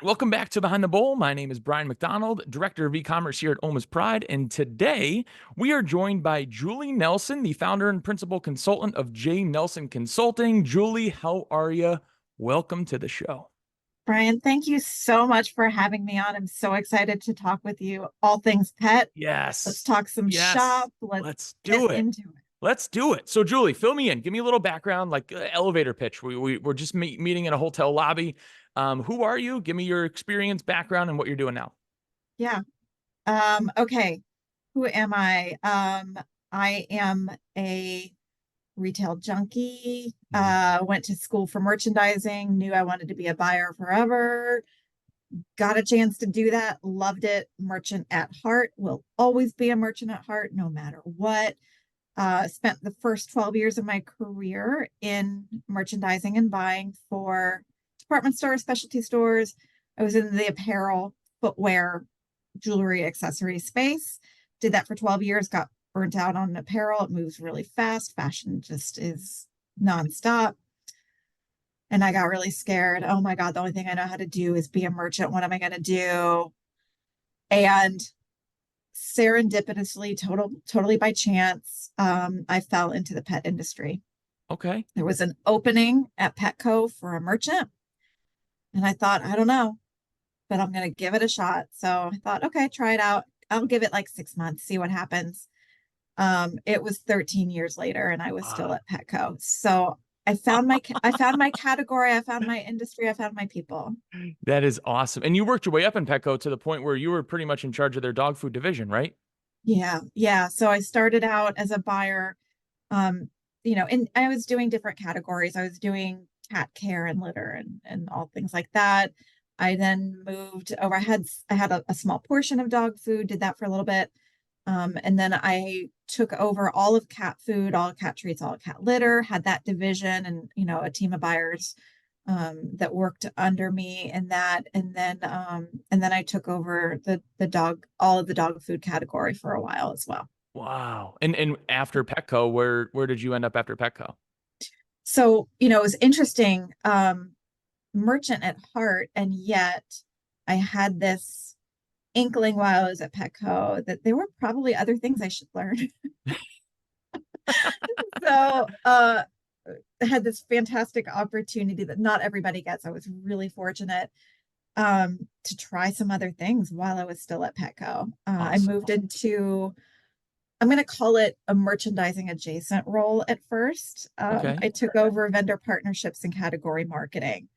welcome back to Behind the Bowl. My name is Brian McDonald, Director of E-commerce here at Oma's Pride, and today we are joined by Julie Nelson, the founder and principal consultant of JNelson Consulting. Julie, how are you? Welcome to the show. Brian, thank you so much for having me on. I'm so excited to talk with you all things pet. Let's Yes, talk some yes, shop. Let's let's get do it. into it. Let's do it. So, Julie, fill me in. Give me a little background, like elevator pitch. We're just meeting in a hotel lobby. Who are you? Give me your experience, background, and what you're doing now. Yeah. Okay. Who am I? I am a retail junkie. Went to school for merchandising, knew I wanted to be a buyer forever. Got a chance to do that. Loved it. Merchant at heart. Will always be a merchant at heart, no matter what. Spent the first 12 years of my career in merchandising and buying for department stores, specialty stores. I was in the apparel, footwear, jewelry, accessory space. Did that for 12 years, got burnt out on apparel. It moves really fast. Fashion just is nonstop. And I got really scared. Oh my God, the only thing I know how to do is be a merchant. What am I going to do? And serendipitously, totally by chance, I fell into the pet industry. Okay. There was an opening at Petco for a merchant, and I thought, I don't know, but I'm going to give it a shot. So I thought, okay, try it out. I'll give it like 6 months, see what happens. It was 13 years later, and I was still Wow. at Petco. So I found my category, I found my industry, I found my people. That is awesome. And you worked your way up in Petco to the point where you were pretty much in charge of their dog food division, right? Yeah, yeah. So I started out as a buyer, and I was doing different categories. I was doing cat care and litter and all things like that. I then moved over. I had a small portion of dog food, did that for a little bit. And then I took over all of cat food, all cat treats, all cat litter, had that division and, a team of buyers that worked under me in that. And then I took over the dog, all of the dog food category for a while as well. Wow. And after Petco, where did you end up after Petco? So, it was interesting, merchant at heart, and yet I had this inkling while I was at Petco that there were probably other things I should learn. So, I had this fantastic opportunity that not everybody gets. I was really fortunate to try some other things while I was still at Petco. I Awesome. moved into, I'm going to call it a merchandising adjacent role at first. Okay. I took over vendor partnerships and category marketing,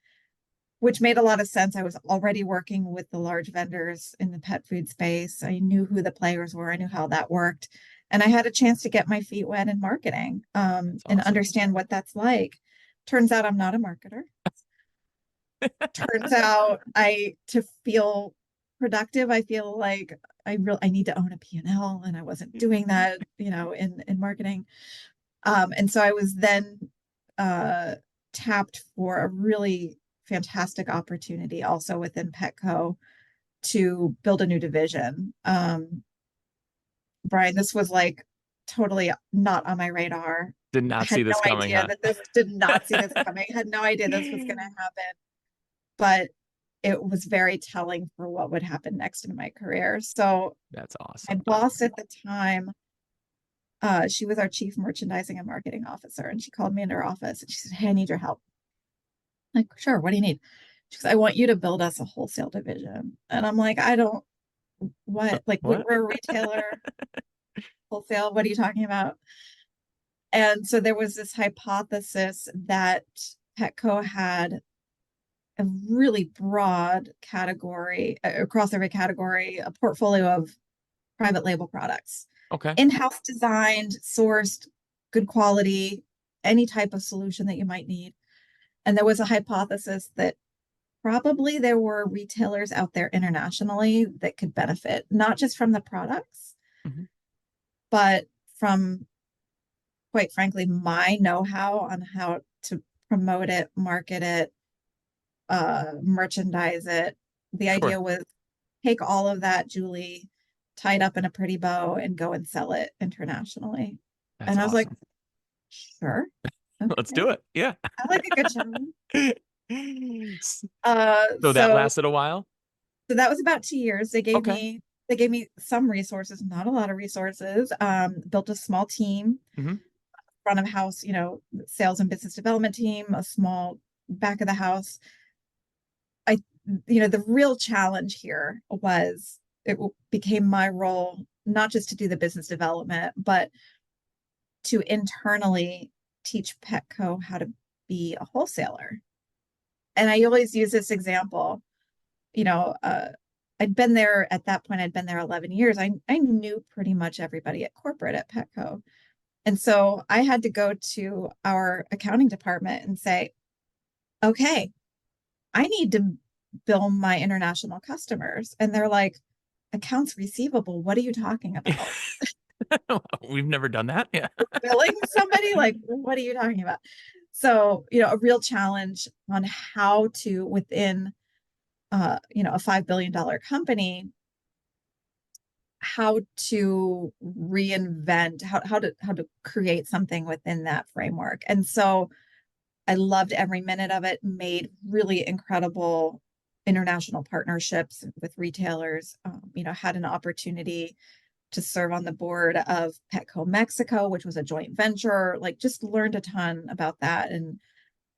which made a lot of sense. I was already working with the large vendors in the pet food space. I knew who the players were, I knew how that worked. And I had a chance to get my feet wet in marketing That's and awesome. understand what that's like. Turns out I'm not a marketer. Turns out to feel productive, I feel like I need to own a P&L, and I wasn't doing that, in marketing. And so I was then uh, tapped for a really fantastic opportunity also within Petco to build a new division. Brian, this was like totally not on my radar. Did I not had see no this coming, idea huh? that this did not see this coming. Had no idea this was going to happen, but it was very telling for what would happen next in my career. So That's my awesome. boss at the time, she was our chief merchandising and marketing officer, and she called me into her office and she said, "Hey, I need your help." I'm like, sure, what do you need? She goes, "I want you to build us a wholesale division." And I'm like, I don't, what? Like, What? we're a retailer, wholesale. What are you talking about? And so there was this hypothesis that Petco had a really broad category, across every category, a portfolio of private label products, Okay. in-house designed, sourced, good quality, any type of solution that you might need. And there was a hypothesis that probably there were retailers out there internationally that could benefit, not just from the products, Mhm. but from, quite frankly, my know-how on how to promote it, market it, merchandise it. The Sure. idea was take all of that, Julie, tied up in a pretty bow and go and sell it internationally. That's And I was like, awesome. sure, Let's okay. do it. Yeah. I like a good challenge. Uh, So that so lasted a while. so that was about 2 years. Okay. They gave me some resources, not a lot of resources. Built a small team, Hmm. front of house, sales and business development team, a small back of the house. I, the real challenge here was became my role not just to do the business development, but to internally teach Petco how to be a wholesaler. And I always use this example. you know, uh, I'd been there at that point, I'd been there 11 years. I knew pretty much everybody at corporate at Petco. And so I had to go to our accounting department and say, okay, I need to bill my international customers. And they're like, accounts receivable, what are you talking about? We've never done that. Yeah. Billing somebody? Like, what are you talking about? So, a real challenge on how to, within, a $5 billion company, how to reinvent, how to create something within that framework. And so I loved every minute of it, made really incredible international partnerships with retailers, had an opportunity to serve on the board of Petco Mexico, which was a joint venture, like just learned a ton about that. And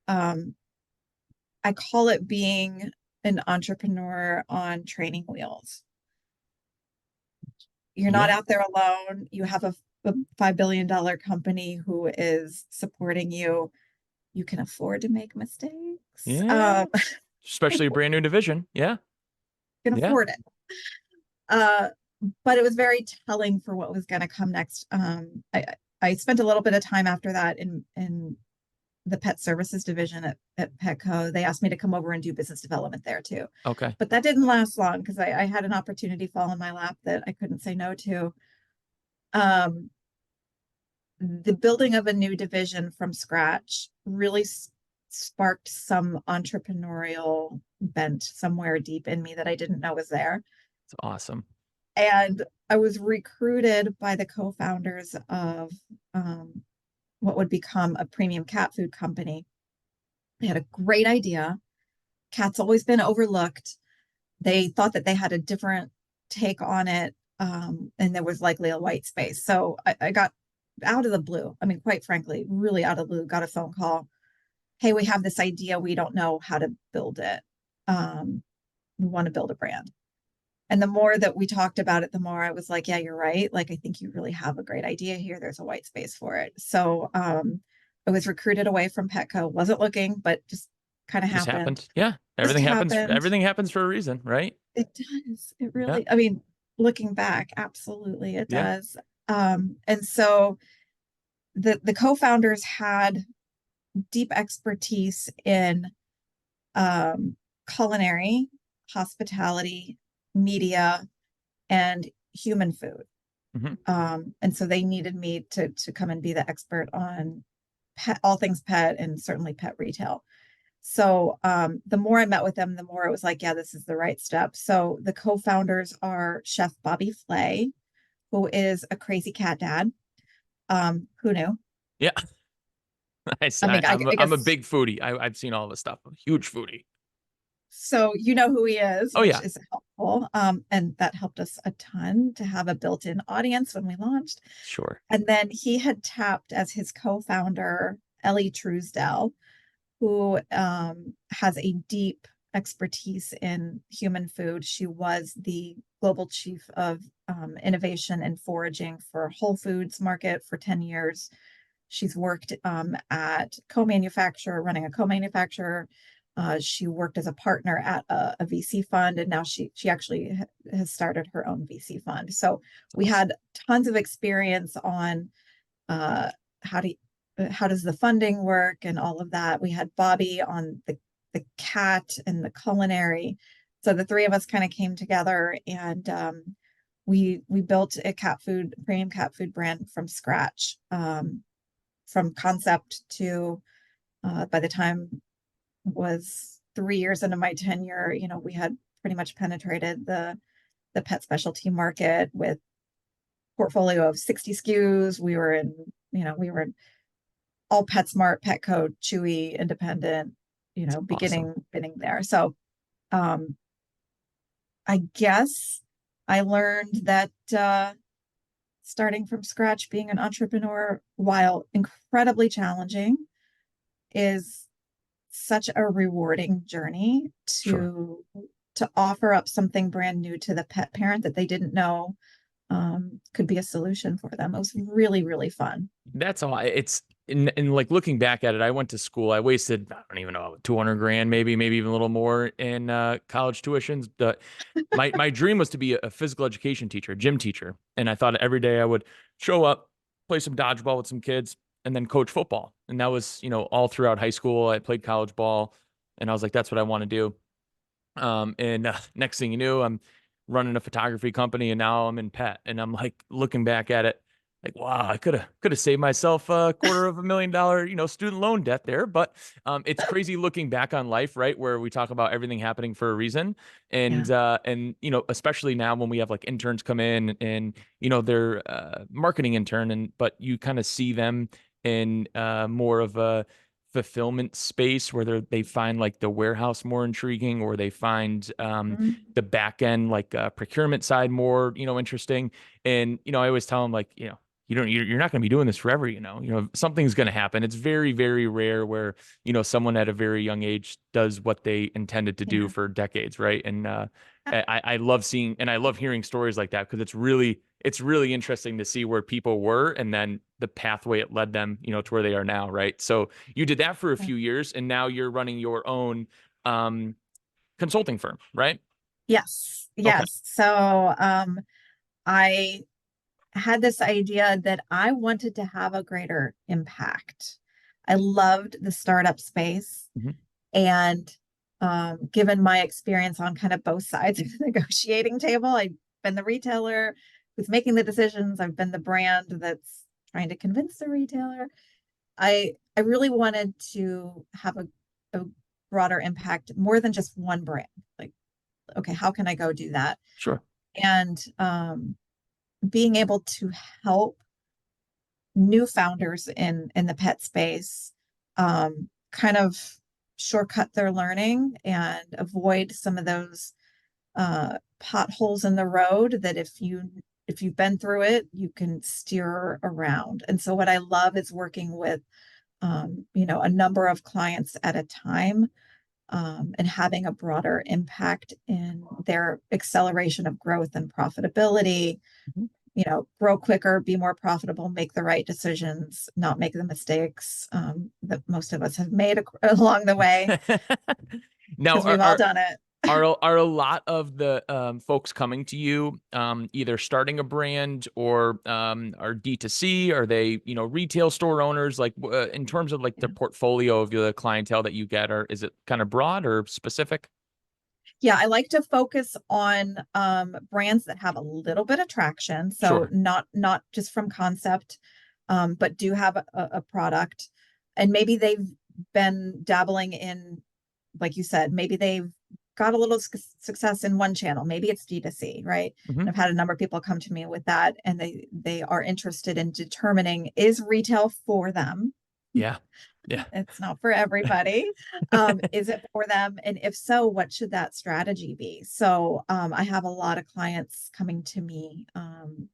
um, I call it being an entrepreneur on training wheels. You're not Yeah. out there alone. You have a $5 billion company who is supporting you. You can afford to make mistakes. Yeah. You Especially a brand new division. Yeah. can Yeah. afford it. Uh, but it was very telling for what was going to come next. I spent a little bit of time after that in the pet services division at Petco. They asked me to come over and do business development there too. Okay. But that didn't last long because I had an opportunity fall in my lap that I couldn't say no to. Um, the building of a new division from scratch really sparked some entrepreneurial bent somewhere deep in me that I didn't know was there. It's awesome. And I was recruited by the co-founders of um, what would become a premium cat food company. They had a great idea. Cats always been overlooked. They thought that they had a different take on it, and there was likely a white space. So I got out of the blue. I mean, quite frankly, really out of the blue, got a phone call. Hey, we have this idea. We don't know how to build it. We want to build a brand. And the more that we talked about it, the more I was like, yeah, you're right. Like, I think you really have a great idea here. There's a white space for it. So I was recruited away from Petco. Wasn't looking, but just kind of Just happened. happened. Yeah. Just Everything happens. happened. Everything happens for a reason, right? It does. It Yeah. really, I mean, looking back, absolutely it Yeah. does. And so the co-founders had deep expertise in um, culinary, hospitality, media, and human food. Hmm. And so they needed me to come and be the expert on pet, all things pet, and certainly pet retail. So the more I met with them, the more it was like, yeah, this is the right step. So the co-founders are Chef Bobby Flay, who is a crazy cat dad. Who knew? Yeah. I mean, I I'm a guess big foodie. I've seen all this stuff. I'm a huge foodie. so. You know who he is, Oh which yeah. is helpful. And that helped us a ton to have a built-in audience when we launched. Sure. And then he had tapped as his co-founder Ellie Truesdell, who has a deep expertise in human food. She was the global chief of innovation and foraging for Whole Foods Market for 10 years. She's worked at co-manufacturer, running a co-manufacturer. She worked as a partner at a VC fund, and now she actually has started her own VC fund. So It's we awesome. had tons of experience on uh, how do how does the funding work and all of that. We had Bobby on the cat and the culinary. So the three of us kind of came together and we built a premium cat food brand from scratch, from concept to by the time was 3 years into my tenure, we had pretty much penetrated the pet specialty market with portfolio of 60 SKUs. We were in all PetSmart, Petco, Chewy, Independent, Awesome. beginning there. So, um, I guess I learned that, starting from scratch, being an entrepreneur, while incredibly challenging, is such a rewarding journey Sure. to offer up something brand new to the pet parent that they didn't know could be a solution for them. It was really, really fun. That's all. It's in like looking back at it, I went to school. I wasted, I don't even know, 200 grand, maybe even a little more in college tuitions. But my dream was to be a physical education teacher, gym teacher. And I thought every day I would show up, play some dodgeball with some kids, and then coach football. And that was, all throughout high school. I played college ball, and I was like, that's what I want to do. And next thing you knew, I'm running a photography company, and now I'm in pet. And I'm like looking back at it, like, wow, I could have saved myself $250,000, student loan debt there. But it's crazy looking back on life, right? Where we talk about everything happening for a reason, Yeah. and especially now when we have like interns come in, and they're marketing intern, and but you kind of see them in more of a fulfillment space where they find like the warehouse more intriguing, or they find Mhm. the back end like procurement side more interesting. And I always tell them, like, you're not going to be doing this forever. Something's going to happen. It's very, very rare where someone at a very young age does what they intended to do Yeah. for decades, right? And I love seeing, and I love hearing stories like that, because it's really interesting to see where people were, and then the pathway it led them, to where they are now, right? So you did that for a few years, and now you're running your own um, consulting firm, right? Yes. Okay. Yes. So, I had this idea that I wanted to have a greater impact. I loved the startup space. Hmm. And given my experience on kind of both sides of the negotiating table, I've been the retailer who's making the decisions. I've been the brand that's trying to convince the retailer. I really wanted to have a broader impact, more than just one brand. Like, okay, how can I go do that? Sure. And being able to help new founders in the pet space kind of shortcut their learning and avoid some of those potholes in the road that if you've been through it, you can steer around. And so what I love is working with a number of clients at a time, and having a broader impact in their acceleration of growth and profitability, Mhm. grow quicker, be more profitable, make the right decisions, not make the mistakes that most of us have made along the way, Now, because we've all done it. are a lot of the folks coming to you either starting a brand, or are D2C? Are they, retail store owners? Like, in terms of like the Yeah. portfolio of the clientele that you get, or is it kind of broad or specific? Yeah, I like to focus on brands that have a little bit of traction. So Sure. not just from concept, but do have a product. And maybe they've been dabbling in, like you said, maybe they've got a little success in one channel. Maybe it's D2C, right? Hmm. And I've had a number of people come to me with that, and they are interested in determining, is retail for them? Yeah. Yeah. It's not for everybody. Is it for them? And if so, what should that strategy be? So I have a lot of clients coming to me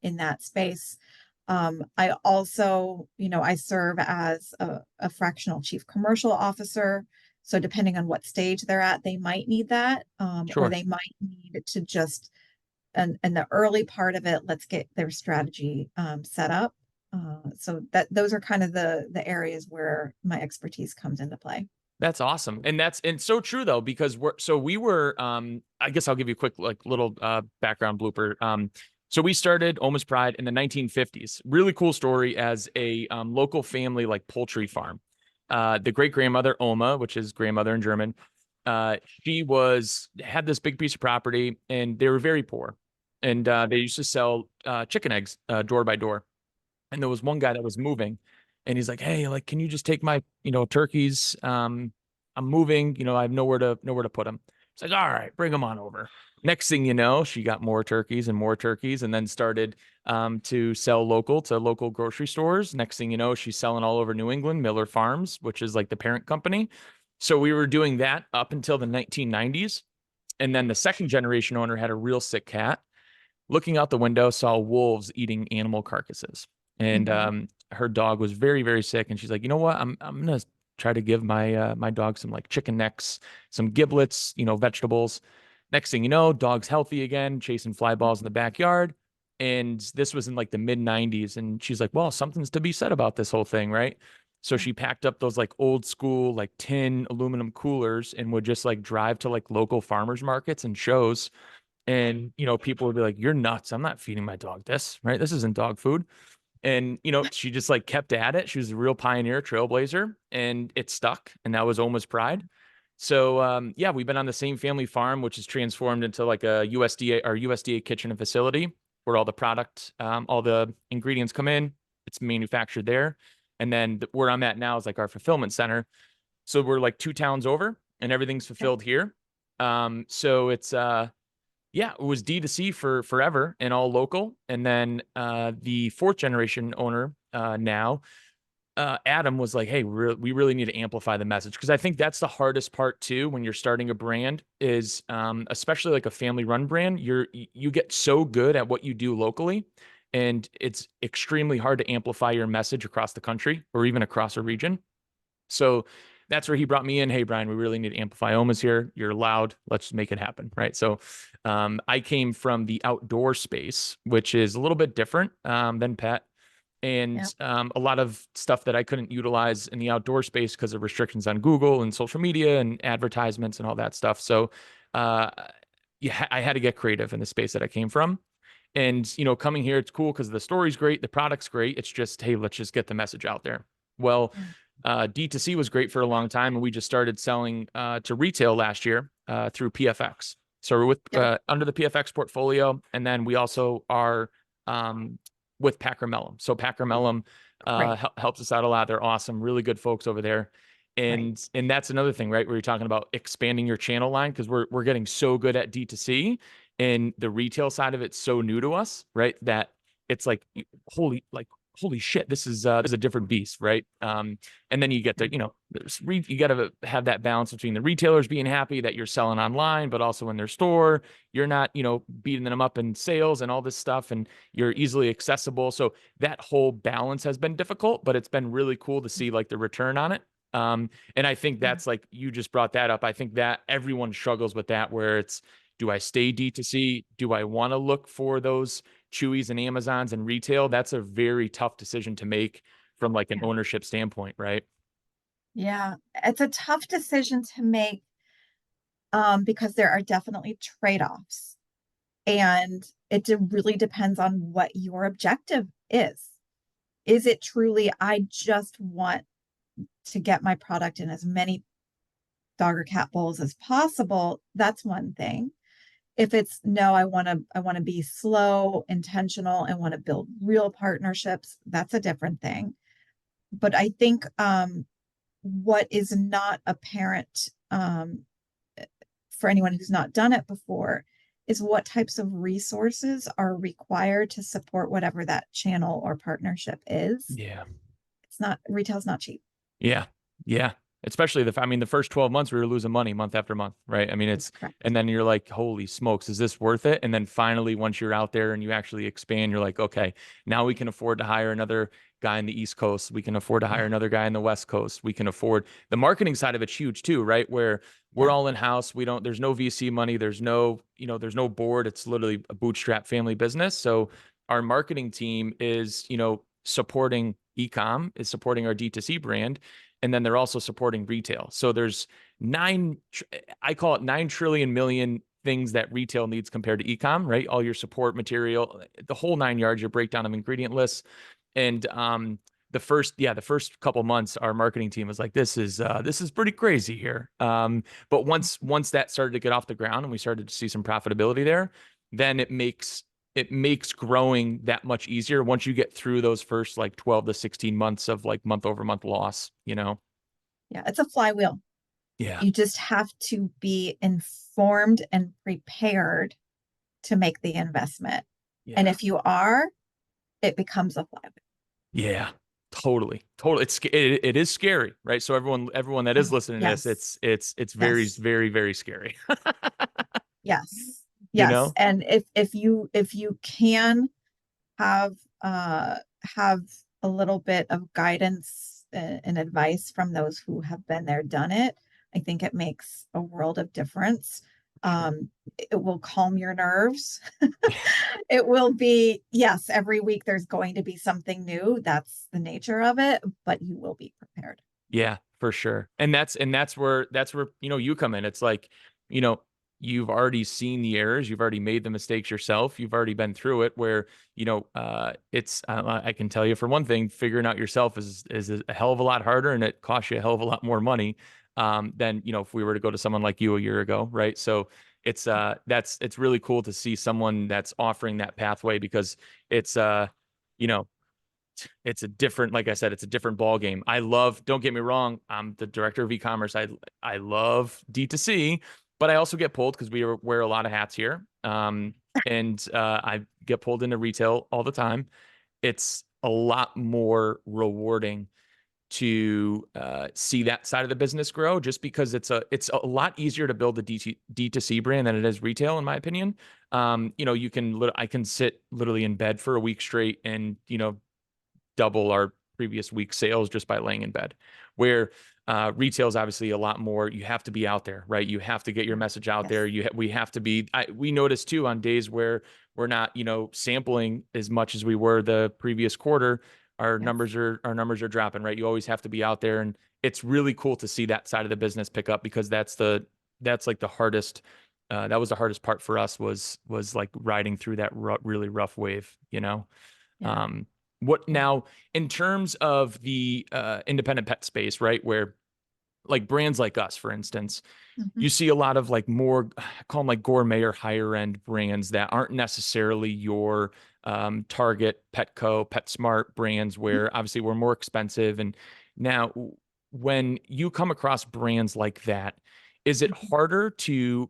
in that space. I also, I serve as a fractional chief commercial officer. So depending on what stage they're at, they might need that, or Sure. they might need to just, and the early part of it, let's get their strategy set up. So that those are kind of the areas where my expertise comes into play. That's awesome. And so true though, because we were I guess I'll give you a quick like little background blooper. So we started Almost Pride in the 1950s. Really cool story, as a local family like poultry farm. The great grandmother Oma, which is grandmother in German, she had this big piece of property, and they were very poor. And they used to sell chicken eggs door by door. And there was one guy that was moving, and he's like, "Hey, like, can you just take my, turkeys? I'm moving, I have nowhere to put them." It's like, "All right, bring them on over." Next thing you know, she got more turkeys and more turkeys, and then started to sell local to local grocery stores. Next thing you know, she's selling all over New England, Miller Farms, which is like the parent company. So we were doing that up until the 1990s. And then the second generation owner had a real sick cat. Looking out the window, saw wolves eating animal carcasses. And Hmm. her dog was very, very sick. And she's like, you know what? I'm gonna try to give my dog some like chicken necks, some giblets, vegetables. Next thing you know, dog's healthy again, chasing fly balls in the backyard. And this was in like the mid 90s. And she's like, well, something's to be said about this whole thing, right? So Yeah. she packed up those like old school, like tin aluminum coolers and would just like drive to like local farmers markets and shows. And, people would be like, you're nuts. I'm not feeding my dog this, right? This isn't dog food. And, she just like kept at it. She was a real pioneer, trailblazer, and it stuck. And that was Oma's pride. So, yeah, we've been on the same family farm, which is transformed into like a USDA or USDA kitchen and facility where all the product, all the ingredients come in. It's manufactured there. And then where I'm at now is like our fulfillment center. So we're like 2 towns over and everything's Okay. fulfilled here. So it's, yeah, it was D2C for forever and all local. And then the fourth generation owner now, Adam was like, "Hey, we really need to amplify the message," because I think that's the hardest part too when you're starting a brand is, especially like a family-run brand. You get so good at what you do locally, and it's extremely hard to amplify your message across the country or even across a region. So that's where he brought me in. Hey, Brian, we really need to amplify Oma's here. You're loud. Let's make it happen. Right. So I came from the outdoor space, which is a little bit different than pet. And Yeah. a lot of stuff that I couldn't utilize in the outdoor space because of restrictions on Google and social media and advertisements and all that stuff. So uh, yeah, I had to get creative in the space that I came from. And, coming here, it's cool because the story's great, the product's great. It's just, hey, let's just get the message out there. Well, Yeah. D2C was great for a long time, and we just started selling to retail last year through PFX. So we're with Yep. under the PFX portfolio, and then we also are with Packer Mellum. So Packer Mellum Right. helps us out a lot. They're awesome, really good folks over there. Right. And that's another thing, right? Where you're talking about expanding your channel line because we're getting so good at D2C and the retail side of it's so new to us, right? That it's holy shit, this is a different beast, right? And then you get to, you got to have that balance between the retailers being happy that you're selling online, but also in their store, you're not, beating them up in sales and all this stuff, and you're easily accessible. So that whole balance has been difficult, but it's been really cool to see like the return on it. And I think Yeah. that's like you just brought that up. I think that everyone struggles with that, where it's, do I stay D2C? Do I want to look for those Chewies and Amazons and retail? That's a very tough decision to make from like an Yeah. ownership standpoint, right? Yeah. It's a tough decision to make, because there are definitely trade-offs. And really depends on what your objective is. Is it truly, I just want to get my product in as many dog or cat bowls as possible? That's one thing. If it's no, I want to be slow, intentional, and want to build real partnerships, that's a different thing. But I think what is not apparent, for anyone who's not done it before, is what types of resources are required to support whatever that channel or partnership is. Yeah. It's not, retail's not cheap. Yeah. Yeah. Especially I mean, the first 12 months we were losing money month after month, right? I mean, That's and correct. then you're like, holy smokes, is this worth it? And then finally, once you're out there and you actually expand, you're like, okay, now we can afford to hire another guy in the East Coast. We can afford to hire Yeah. another guy in the West Coast. We can afford the marketing side of it's huge too, right? Where we're Yeah. all in house. There's no VC money. There's no board. It's literally a bootstrap family business. So our marketing team is, supporting ecom, is supporting our D2C brand, and then they're also supporting retail. So there's I call it 9 trillion million things that retail needs compared to ecom, right? All your support material, the whole 9 yards, your breakdown of ingredient lists. And the first couple months, our marketing team was like, this is pretty crazy here. But once that started to get off the ground and we started to see some profitability there, then it makes growing that much easier once you get through those first like 12 to 16 months of like month over month loss. Yeah. It's a flywheel. Yeah. You just have to be informed and prepared to make the investment. And Yeah. if you are, it becomes a flywheel. Yeah. Totally, totally. It is scary, right? So everyone that is Oh, listening to this, yes, it's very yes, very very scary. yes, You yes. know? And if you can have have a little bit of guidance and advice from those who have been there, done it, I think it makes a world of difference. Sure. It will calm your nerves. It will be, yes, every week there's going to be something new. That's the nature of it, but you will be prepared. Yeah, for sure. And that's where you come in. It's like, you know, you've already seen the errors, you've already made the mistakes yourself, you've already been through it where, it's I can tell you for one thing, figuring out yourself is a hell of a lot harder and it costs you a hell of a lot more money than, if we were to go to someone like you a year ago, right? So it's really cool to see someone that's offering that pathway because it's you know, it's a different, like I said, it's a different ball game. Don't get me wrong, I'm the director of e-commerce. I love D2C, but I also get pulled because wear a lot of hats here. And I get pulled into retail all the time. It's a lot more rewarding to see that side of the business grow just because it's a lot easier to build a D2C brand than it is retail, in my opinion. I can sit literally in bed for a week straight and, double our previous week's sales just by laying in bed. Where retail is obviously a lot more. You have to be out there, right? You have to get your Yeah. message out there. Yes. We have to be. We notice too on days where we're not, sampling as much as we were the previous quarter. Yes. Our numbers are dropping, right? You always have to be out there, and it's really cool to see that side of the business pick up because that's like the hardest. That was the hardest part for us was like riding through that really rough wave, you know. Yeah. Um, what Yeah. now in terms of the independent pet space, right? Where like brands like us, for instance, Mhm. you see a lot of like more, I call them like gourmet or higher end brands that aren't necessarily your Target, Petco, PetSmart brands, Mhm. where obviously we're more expensive. And now, when you come across brands like that, is it Mhm. harder to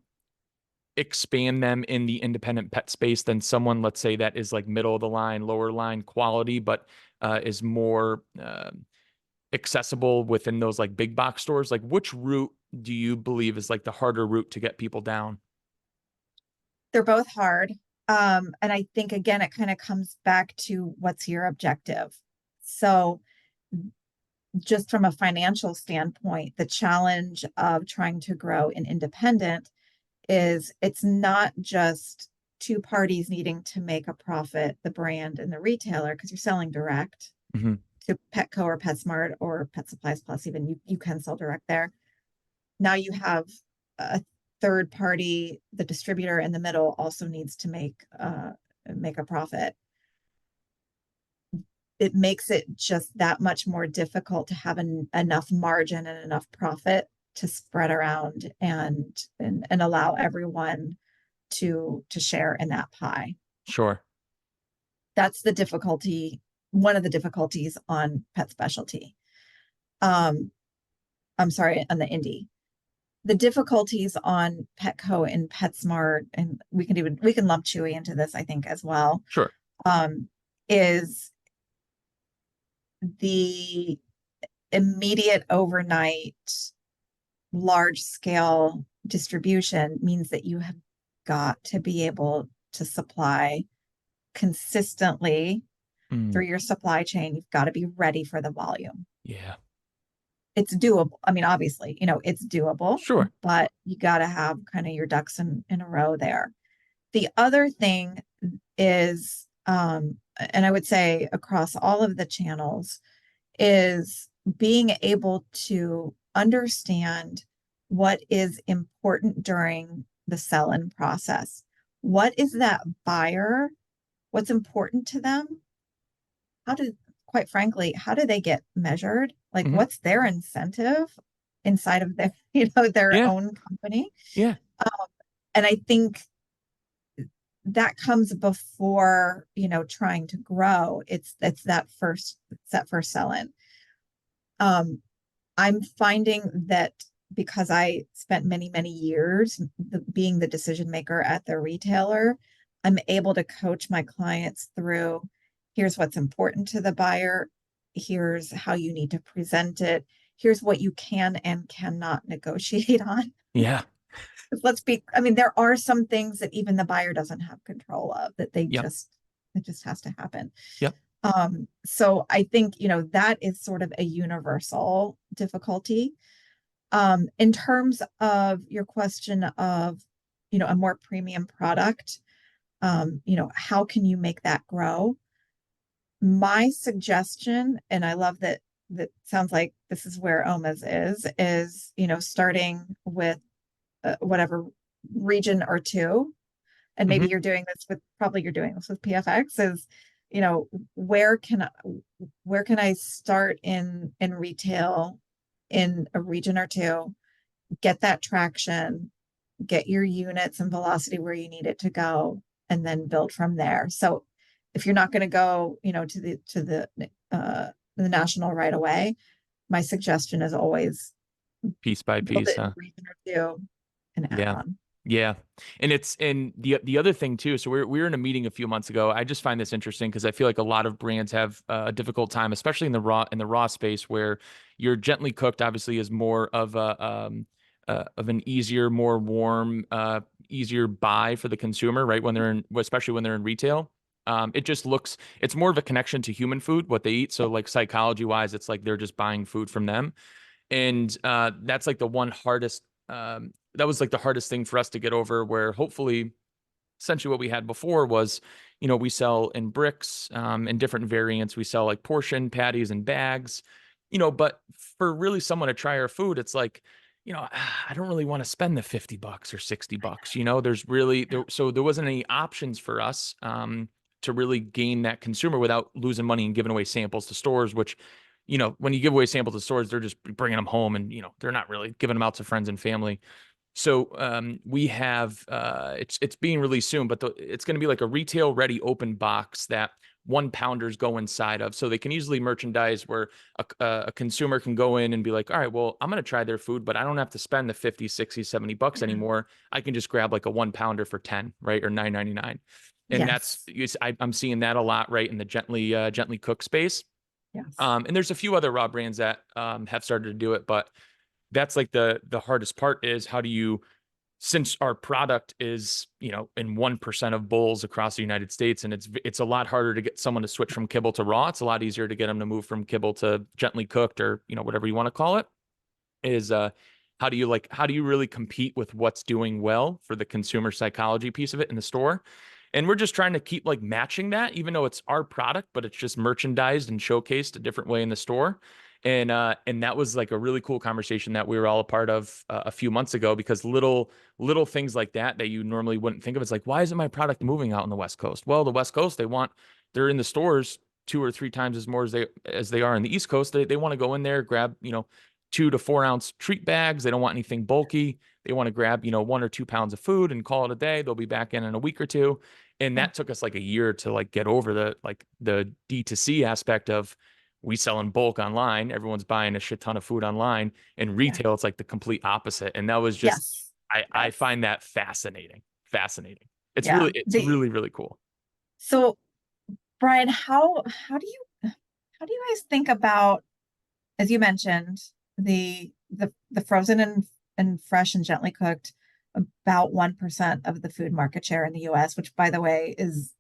expand them in the independent pet space than someone, let's say, that is like middle of the line, lower line quality, but is more accessible within those like big box stores? Like, which route do you believe is like the harder route to get people down? They're both hard. And I think again, it kind of comes back to what's your objective. So just from a financial standpoint, the challenge of trying to grow an independent is it's not just two parties needing to make a profit, the brand and the retailer, because you're selling direct Hmm. to Petco or PetSmart or Pet Supplies Plus, even you can sell direct there. Now you have a third party, the distributor in the middle also needs to make a profit. It makes it just that much more difficult to have enough margin and enough profit to spread around and allow everyone to share in that pie. Sure. That's the difficulty, one of the difficulties on pet specialty. Um, I'm sorry, on the indie. The difficulties on Petco and PetSmart, and we can lump Chewy into this, I think, as well, Sure. um, is the immediate overnight large scale distribution means that you have got to be able to supply consistently Mm, through your supply chain. You've got to be ready for the volume. yeah. It's doable. I mean, obviously, it's doable, Sure. but you got to have kind of your ducks in a row there. The other thing is, and I would say across all of the channels, is being able to understand what is important during the sell-in process. What is that buyer? What's important to them? How do, quite frankly, how do they get measured? Like, Hmm. what's their incentive inside of their, their Yeah. own company? Yeah. And I think that comes before, trying to grow. It's that first sell-in. Um, I'm finding that because I spent many, many years being the decision maker at the retailer, I'm able to coach my clients through here's what's important to the buyer, Here's how you need to present it. Here's what you can and cannot negotiate on. Yeah. I mean, there are some things that even the buyer doesn't have control of that Yep. it just has to happen. Yep. So I think, that is sort of a universal difficulty. In terms of your question of, a more premium product, how can you make that grow? My suggestion, and I love that sounds like this is where Oma's is, starting with whatever region or two, and maybe Hmm. you're doing this with PFX, is, you know, where can I, where can I start in retail in a region or two, get that traction, get your units and velocity where you need it to go, and then build from there. So if you're not going to go, to the national right away, my suggestion is always Piece by build piece, it in huh? a region or two and add Yeah. on. Yeah. And the other thing too, so we were in a meeting a few months ago. I just find this interesting because I feel like a lot of brands have a difficult time, especially in the raw space where your gently cooked obviously is more of a of an easier, more warm, easier buy for the consumer, right? When they're in, especially when they're in retail. It just looks, it's more of a connection to human food, what they eat. So like psychology wise, it's like they're just buying food from them. And that's like the one hardest that was like the hardest thing for us to get over, where hopefully essentially what we had before was, we sell in bricks, in different variants. We sell like portion patties and bags, but for really someone to try our food, it's like, I don't really want to spend the $50 or $60. There's really Yeah. so there wasn't any options for us to really gain that consumer without losing money and giving away samples to stores, which, when you give away samples to stores, they're just bringing them home and, they're not really giving them out to friends and family. So we have it's being released soon, but it's going to be like a retail ready open box that 1 pounders go inside of, so they can easily merchandise where a consumer can go in and be like, all right, well, I'm going to try their food, but I don't have to spend the 50, 60, $70 Mhm. anymore. I can just grab like a 1 pounder for 10, right, or 9.99. And that's Yes. I'm seeing that a lot, right, in the gently cooked space. Yes. And there's a few other raw brands that have started to do it, but that's like the hardest part is how do you, since our product is, in 1% of bowls across the United States, and it's a lot harder to get someone to switch from kibble to raw. It's a lot easier to get them to move from kibble to gently cooked, or, whatever you want to call it, is how do you really compete with what's doing well for the consumer psychology piece of it in the store? And we're just trying to keep like matching that, even though it's our product, but it's just merchandised and showcased a different way in the store. And that was like a really cool conversation that we were all a part of a few months ago, because little things like that you normally wouldn't think of. It's like, why isn't my product moving out on the West Coast? Well, the West Coast, they're in the stores 2 or 3 times as more as they are in the East Coast. They want to go in there, grab, 2 to 4 ounce treat bags. They don't want anything bulky. They want to grab, 1 or 2 pounds of food and call it a day. They'll be back in a week or two. And Yeah. that took us like a year to like get over the D2C aspect of, we sell in bulk online. Everyone's buying a shit ton of food online. And Yeah. retail, it's like the complete opposite. And that was just, Yes. I Yes. find that fascinating. Fascinating. Yeah. It's really, really cool. So Brian, how do you guys think about, as you mentioned, the frozen and fresh and gently cooked, about 1% of the food market share in the US, which by the way is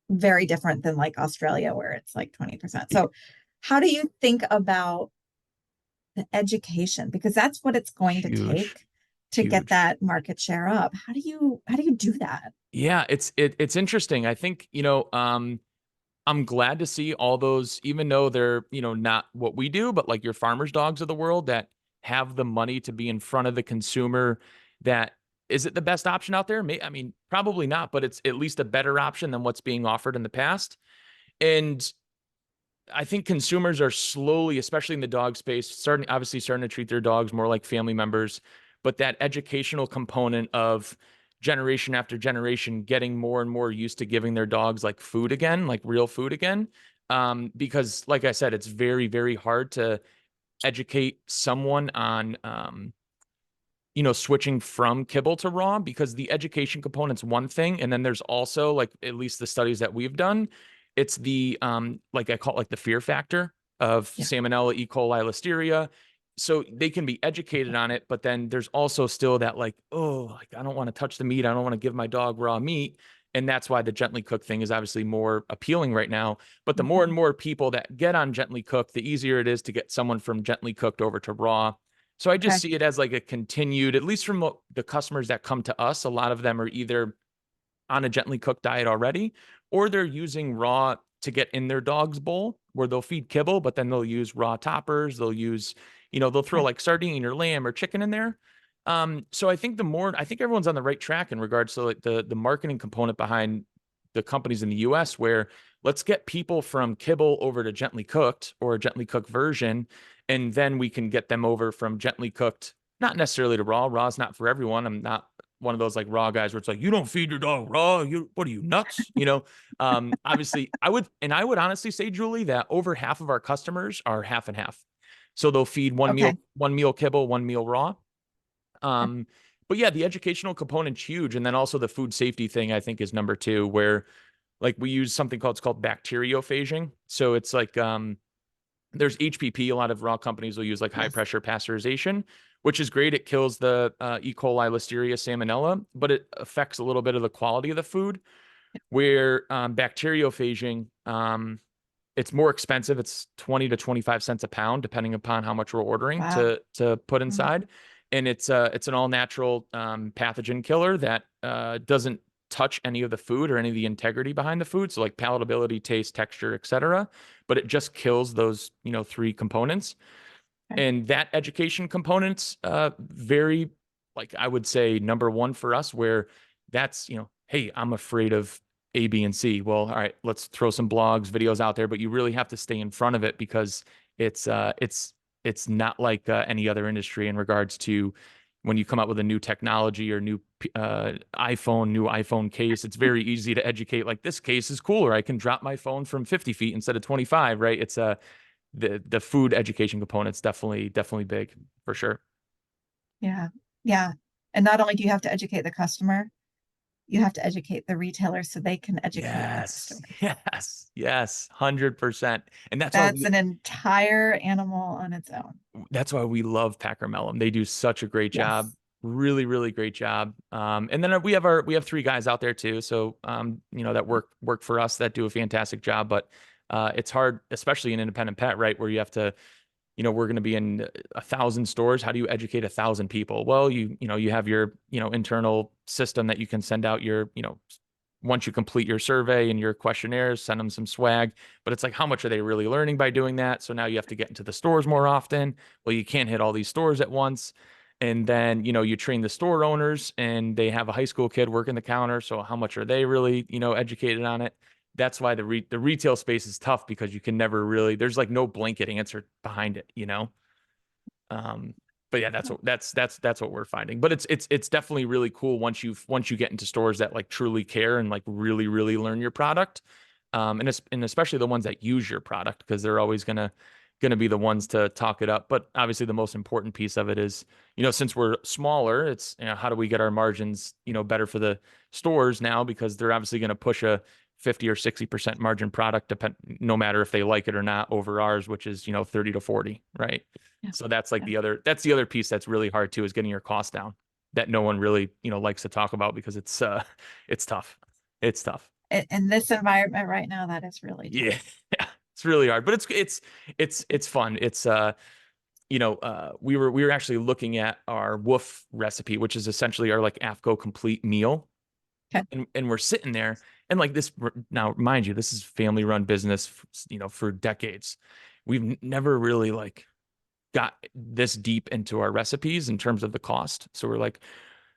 very different than like Australia where it's like 20%. So how do you think about the education? Because that's what it's going to Huge, take to get huge. that market share up. How do you do that? Yeah, it's interesting. I think, I'm glad to see all those, even though they're, not what we do, but like your farmers dogs of the world that have the money to be in front of the consumer. That is it the best option out there? I mean, probably not, but it's at least a better option than what's being offered in the past. And I think consumers are slowly, especially in the dog space, starting to treat their dogs more like family members. But that educational component of generation after generation getting more and more used to giving their dogs like food again, like real food again. Because, like I said, it's very, very hard to educate someone on, switching from kibble to raw, because the education component's one thing. And then there's also, like, at least the studies that we've done, it's the, like I call it like the fear factor of Yeah. salmonella, E. coli, listeria. So they can be educated on it, but then there's also still that like, oh, like I don't want to touch the meat. I don't want to give my dog raw meat. And that's why the gently cooked thing is obviously more appealing right now. But the more and Mhm. more people that get on gently cooked, the easier it is to get someone from gently cooked over to raw. So I just Okay. see it as like a continued, at least from the customers that come to us, a lot of them are either on a gently cooked diet already, or they're using raw to get in their dog's bowl where they'll feed kibble, but then they'll use raw toppers. They'll use, they'll throw Okay. like sardine or lamb or chicken in there. So I think everyone's on the right track in regards to like the marketing component behind the companies in the US where let's get people from kibble over to gently cooked or a gently cooked version. And then we can get them over from gently cooked, not necessarily to raw. Raw's not for everyone. I'm not one of those like raw guys where it's like, you don't feed your dog raw. What are you nuts? Obviously I would honestly say, Julie, that over half of our customers are half and half. So they'll feed Okay. one meal kibble, one meal raw. Okay. Um, but yeah, the educational component's huge. And then also the food safety thing, I think, is number two, where like we use something called bacteriophaging. So it's like there's HPP. A lot of raw companies will use like high Yes. pressure pasteurization, which is great. It kills the E. coli, listeria, salmonella, but it affects a little bit of the quality of the food. Where bacteriophaging, it's more expensive. It's 20 to 25 cents a pound, depending upon how much we're ordering Wow. to put Mhm. inside. And it's an all natural pathogen killer that doesn't touch any of the food or any of the integrity behind the food. So like palatability, taste, texture, etc. But it just kills those, three components. Okay. And that education component's very, like I would say, number one for us, where that's, hey, I'm afraid of A, B, and C. Well, all right, let's throw some blogs, videos out there, but you really have to stay in front of it because it's uh it's it's not like any other industry in regards to when you come up with a new technology or new new iPhone case. It's very easy to educate, like, this case is cooler. I can drop my phone from 50 feet instead of 25, right? It's the food education component's definitely big for sure. Yeah. Yeah. And not only do you have to educate the customer, you have to educate the retailer so they can educate the Yes, customer. yes, 100%. And That's an entire animal on its own. that's why we love Packer Mellum. They do such a great job. Yes. Really, really great job. And then we have three guys out there too. So, that work for us that do a fantastic job. But it's hard, especially in independent pet, right? Where you have to, we're going to be in 1,000 stores. How do you educate 1,000 people? Well, you have your, internal system that you can send out your, once you complete your survey and your questionnaires, send them some swag. But it's like, how much are they really learning by doing that? So now you have to get into the stores more often. Well, you can't hit all these stores at once. And then, you train the store owners and they have a high school kid working the counter. So how much are they really, educated on it? That's why the retail space is tough because you can never really, there's like no blanket answer behind it. Um, but yeah, that's what we're finding. But it's definitely really cool once you get into stores that like truly care and like really really learn your product, and especially the ones that use your product because they're always gonna be the ones to talk it up. But obviously, the most important piece of it is since we're smaller, it's how do we get our margins better for the stores now because they're obviously gonna push a 50 or 60% margin product no matter if they like it or not over ours, which is 30 to 40, right? Yeah. So that's like Yeah. that's the other piece that's really hard too is getting your costs down that no one really, likes to talk about because it's tough. It's tough. In this environment right now, that is really Yeah. tough. Yeah. It's really hard, but it's fun. We were actually looking at our woof recipe, which is essentially our like AFCO complete meal. Okay. And we're sitting there and like this now, mind you, this is family run business, for decades. We've never really like got this deep into our recipes in terms of the cost. So we're like,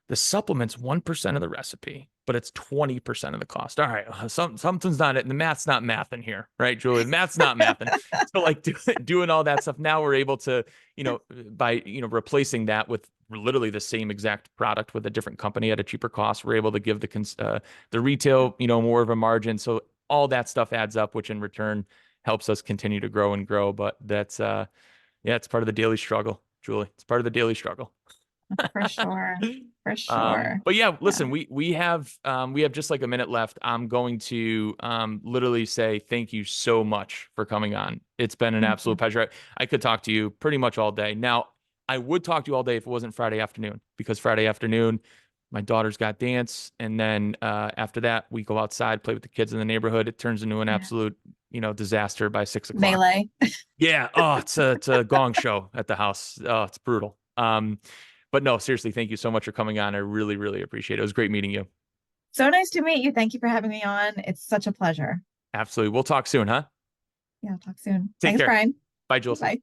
the supplement's 1% of the recipe, but it's 20% of the cost. All right, something's not it. The math's not mathing here, right, Julie? The math's not mathing. So like doing all that stuff. Now we're able to, by replacing that with literally the same exact product with a different company at a cheaper cost, we're able to give the retail, more of a margin. So all that stuff adds up, which in return helps us continue to grow and grow. But that's yeah, it's part of the daily struggle, Julie. It's part of the daily struggle. For sure. For sure. But yeah, Yeah. listen, we have just like a minute left. I'm going to literally say thank you so much for coming on. It's been an Thank absolute you. pleasure. I could talk to you pretty much all day. Now, I would talk to you all day if it wasn't Friday afternoon, because Friday afternoon, my daughter's got dance, and then after that, we go outside, play with the kids in the neighborhood. It turns into an Yeah. absolute, disaster by 6 o'clock. Melee. Yeah. Oh, it's a gong show at the house. Oh, it's brutal. But no, seriously, thank you so much for coming on. I really, really appreciate it. It was great meeting you. So nice to meet you. Thank you for having me on. It's such a pleasure. Absolutely. We'll talk soon, huh? Yeah, talk soon. Take Thanks, care. Brian. Bye, Jules. Bye.